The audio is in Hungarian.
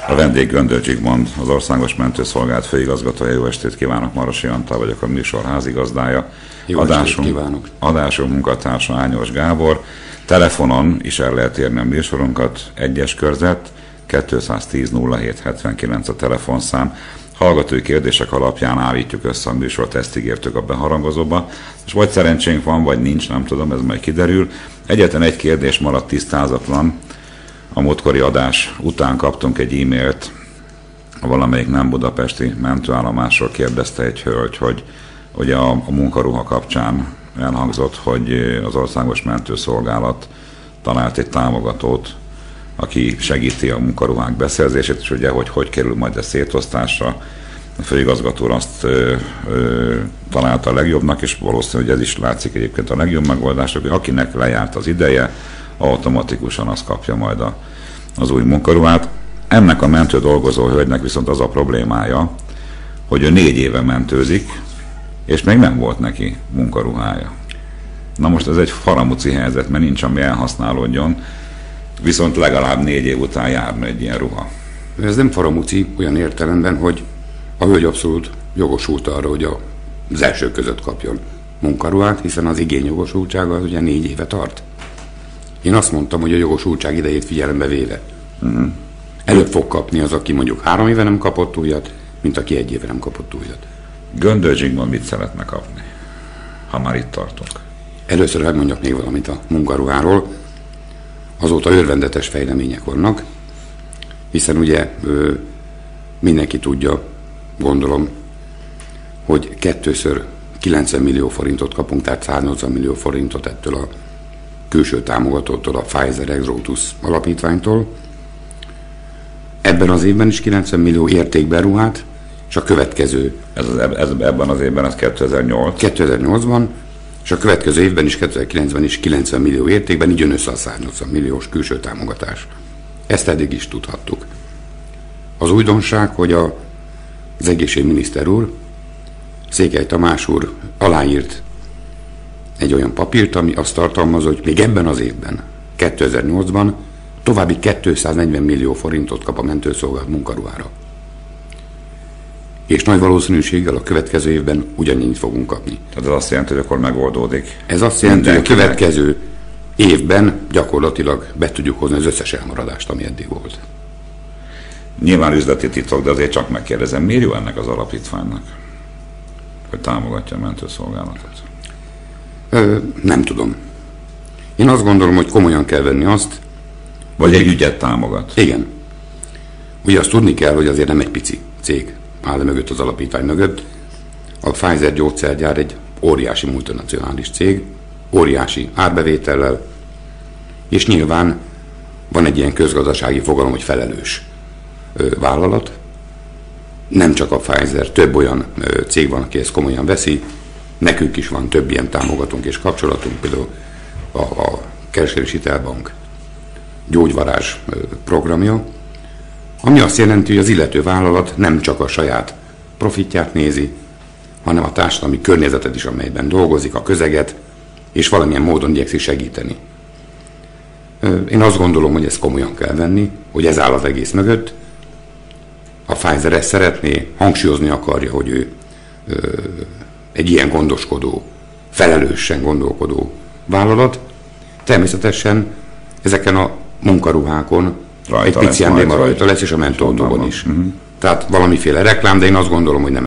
A vendég Göndör Zsigmond, az Országos Mentőszolgálat főigazgatója. Jó estét kívánok, Marosi Antal vagyok, a műsor házigazdája. Jó estét kívánok. Adásunk munkatársa Ányos Gábor. Telefonon is el lehet érni a műsorunkat, 1-es körzet, 210 07 79 a telefonszám. Hallgatói kérdések alapján állítjuk össze a műsort, ezt ígértük a beharangozóba. És vagy szerencsénk van, vagy nincs, nem tudom, ez majd kiderül. Egyetlen egy kérdés maradt tisztázatlan. A múltkori adás után kaptunk egy e-mailt, valamelyik nem budapesti mentőállomásról kérdezte egy hölgy, hogy ugye a munkaruha kapcsán elhangzott, hogy az Országos Mentőszolgálat talált egy támogatót, aki segíti a munkaruhák beszerzését, és ugye, hogy kerül majd a szétosztásra. A főigazgató azt találta a legjobbnak, és valószínű, hogy ez is látszik egyébként a legjobb megoldás, hogy akinek lejárt az ideje, automatikusan azt kapja majd az új munkaruhát. Ennek a mentő dolgozó hölgynek viszont az a problémája, hogy ő 4 éve mentőzik, és még nem volt neki munkaruhája. Na most ez egy faramuci helyzet, mert nincs, ami elhasználódjon, viszont legalább 4 év után járna egy ilyen ruha. Ez nem faramuci olyan értelemben, hogy a hölgy abszolút jogosult arra, hogy az első között kapjon munkaruhát, hiszen az igényjogosultsága az ugye 4 éve tart. Én azt mondtam, hogy a jogosultság idejét figyelembe véve. Előbb fog kapni az, aki mondjuk 3 éve nem kapott újat, mint aki 1 éve nem kapott újat. Göndör Zsigmond mit szeretne kapni, ha már itt tartunk? Először megmondjak még valamit a munkaruháról. Azóta örvendetes fejlemények vannak, hiszen ugye mindenki tudja, gondolom, hogy 2-ször 90 millió forintot kapunk, tehát 180 millió forintot ettől a külső támogatótól, a Pfizer Exrotus alapítványtól. Ebben az évben is 90 millió értékben ruhát, és a következő... Ebben az évben ez 2008. 2008-ban, és a következő évben is, 2009-ben is 90 millió értékben, így jön össze a 180 milliós külső támogatás. Ezt eddig is tudhattuk. Az újdonság, hogy az egészségminiszter úr, Székely Tamás úr aláírt egy olyan papírt, ami azt tartalmazza, hogy még ebben az évben, 2008-ban további 240 millió forintot kap a mentőszolgálat munkaruhára. És nagy valószínűséggel a következő évben ugyanennyit fogunk kapni. Tehát ez azt jelenti, hogy akkor megoldódik. Ez azt jelenti, hogy a következő évben gyakorlatilag be tudjuk hozni az összes elmaradást, ami eddig volt. Nyilván üzleti titok, de azért csak megkérdezem, miért jó ennek az alapítványnak, hogy támogatja a mentőszolgálatot? Nem tudom. Én azt gondolom, hogy komolyan kell venni azt, vagy egy ügyet támogat. Igen. Ugye azt tudni kell, hogy azért nem egy pici cég áll mögött, az alapítvány mögött. A Pfizer gyógyszergyár egy óriási multinacionális cég, óriási árbevétellel, és nyilván van egy ilyen közgazdasági fogalom, hogy felelős vállalat. Nem csak a Pfizer, több olyan cég van, aki ezt komolyan veszi. Nekünk is van több ilyen támogatónk és kapcsolatunk, például a Kereskedelmi Hitelbank gyógyvarázs programja, ami azt jelenti, hogy az illető vállalat nem csak a saját profitját nézi, hanem a társadalmi környezetet is, amelyben dolgozik, a közeget, és valamilyen módon igyekszik segíteni. Én azt gondolom, hogy ezt komolyan kell venni, hogy ez áll az egész mögött. A Pfizer ezt szeretné, hangsúlyozni akarja, hogy ő egy ilyen gondoskodó, felelősen gondolkodó vállalat. Természetesen ezeken a munkaruhákon egy pici emblém rajta lesz, és a mentőautóban is. Tehát valamiféle reklám, de én azt gondolom, hogy nem